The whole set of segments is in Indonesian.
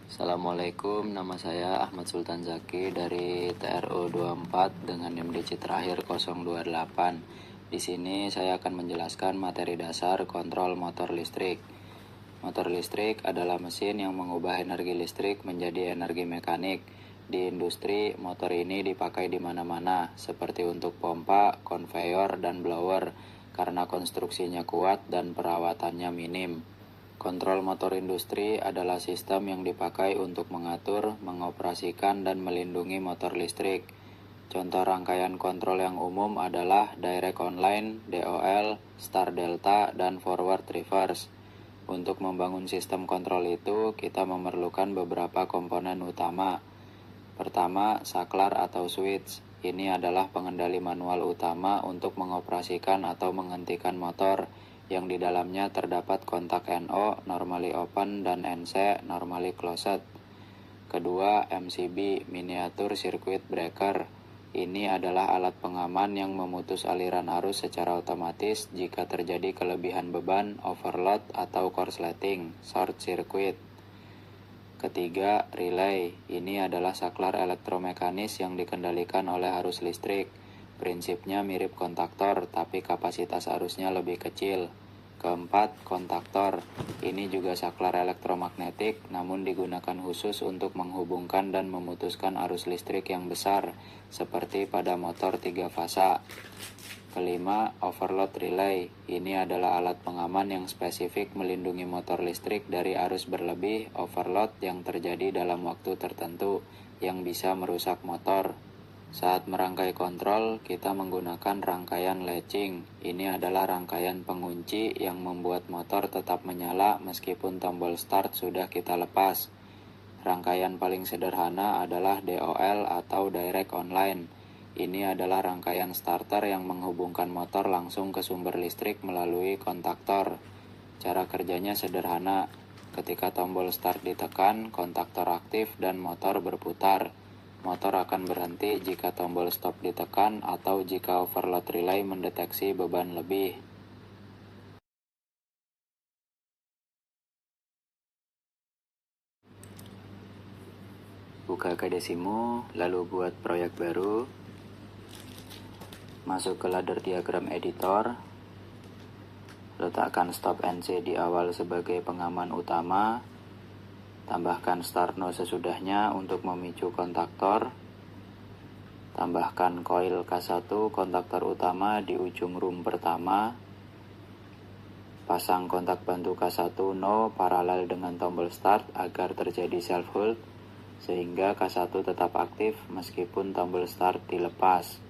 Assalamualaikum, nama saya Ahmad Sultan Zaki dari TRO 24 dengan NIM digit terakhir 028. Di sini saya akan menjelaskan materi dasar kontrol motor listrik. Motor listrik adalah mesin yang mengubah energi listrik menjadi energi mekanik. Di industri, motor ini dipakai di mana-mana, seperti untuk pompa, konveyor, dan blower, karena konstruksinya kuat dan perawatannya minim. Kontrol motor industri adalah sistem yang dipakai untuk mengatur, mengoperasikan, dan melindungi motor listrik. Contoh rangkaian kontrol yang umum adalah Direct Online, DOL, Start Delta, dan Forward Reverse. Untuk membangun sistem kontrol itu, kita memerlukan beberapa komponen utama. Pertama, saklar atau switch. Ini adalah pengendali manual utama untuk mengoperasikan atau menghentikan motor, yang di dalamnya terdapat kontak NO, normally open, dan NC, normally closed. Kedua, MCB, miniatur circuit breaker. Ini adalah alat pengaman yang memutus aliran arus secara otomatis jika terjadi kelebihan beban, overload, atau korsleting, short circuit. Ketiga, relay. Ini adalah saklar elektromekanis yang dikendalikan oleh arus listrik. Prinsipnya mirip kontaktor, tapi kapasitas arusnya lebih kecil. Keempat, kontaktor. Ini juga saklar elektromagnetik, namun digunakan khusus untuk menghubungkan dan memutuskan arus listrik yang besar, seperti pada motor 3 fasa. Kelima, overload relay. Ini adalah alat pengaman yang spesifik melindungi motor listrik dari arus berlebih, overload yang terjadi dalam waktu tertentu, yang bisa merusak motor. Saat merangkai kontrol, kita menggunakan rangkaian latching. Ini adalah rangkaian pengunci yang membuat motor tetap menyala meskipun tombol start sudah kita lepas. Rangkaian paling sederhana adalah DOL atau Direct Online. Ini adalah rangkaian starter yang menghubungkan motor langsung ke sumber listrik melalui kontaktor. Cara kerjanya sederhana. Ketika tombol start ditekan, kontaktor aktif dan motor berputar. Motor akan berhenti jika tombol stop ditekan atau jika overload relay mendeteksi beban lebih. Buka Kadesimu, lalu buat proyek baru. Masuk ke ladder diagram editor. Letakkan stop NC di awal sebagai pengaman utama. Tambahkan start no sesudahnya untuk memicu kontaktor. Tambahkan coil K1 kontaktor utama di ujung room pertama. Pasang kontak bantu K1 no paralel dengan tombol start agar terjadi self hold, sehingga K1 tetap aktif meskipun tombol start dilepas.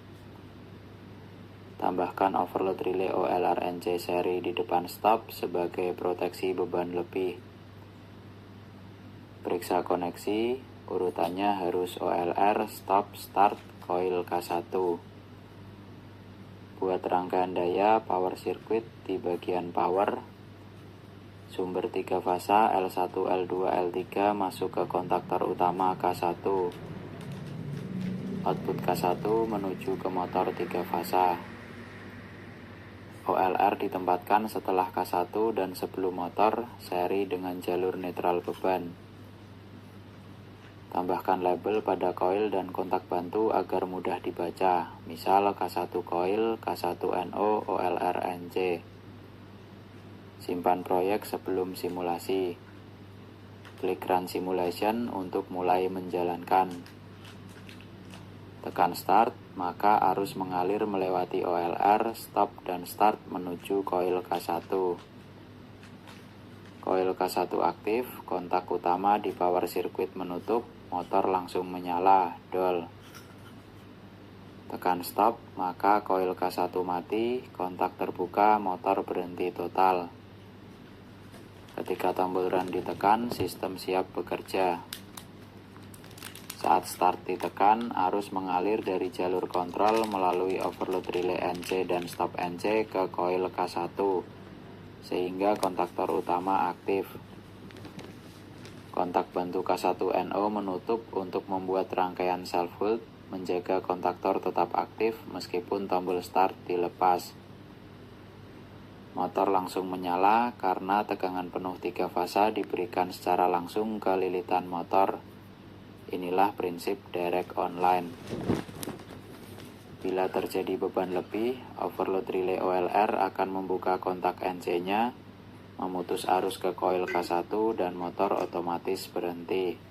Tambahkan overload relay OLRNC seri di depan stop sebagai proteksi beban lebih. Periksa koneksi, urutannya harus OLR, stop, start, coil K1. Buat rangkaian daya power circuit di bagian power. Sumber 3 fasa L1, L2, L3 masuk ke kontaktor utama K1. Output K1 menuju ke motor 3 fasa. OLR ditempatkan setelah K1 dan sebelum motor seri dengan jalur netral beban. Tambahkan label pada coil dan kontak bantu agar mudah dibaca, misal K1 coil, K1 NO, OLR NC. Simpan proyek sebelum simulasi. Klik Run Simulation untuk mulai menjalankan. Tekan Start, maka arus mengalir melewati OLR, stop, dan start menuju coil K1. Coil K1 aktif, kontak utama di power circuit menutup, motor langsung menyala, dol. Tekan stop, maka coil K1 mati, kontak terbuka, motor berhenti total. Ketika tombol run ditekan, sistem siap bekerja. Saat start ditekan, arus mengalir dari jalur kontrol melalui overload relay NC dan stop NC ke coil K1, sehingga kontaktor utama aktif. Kontak bantu K1 NO menutup untuk membuat rangkaian self hold, menjaga kontaktor tetap aktif meskipun tombol start dilepas. Motor langsung menyala karena tegangan penuh 3 fasa diberikan secara langsung ke lilitan motor. Inilah prinsip direct online. Bila terjadi beban lebih, overload relay OLR akan membuka kontak NC-nya, memutus arus ke koil K1 dan motor otomatis berhenti.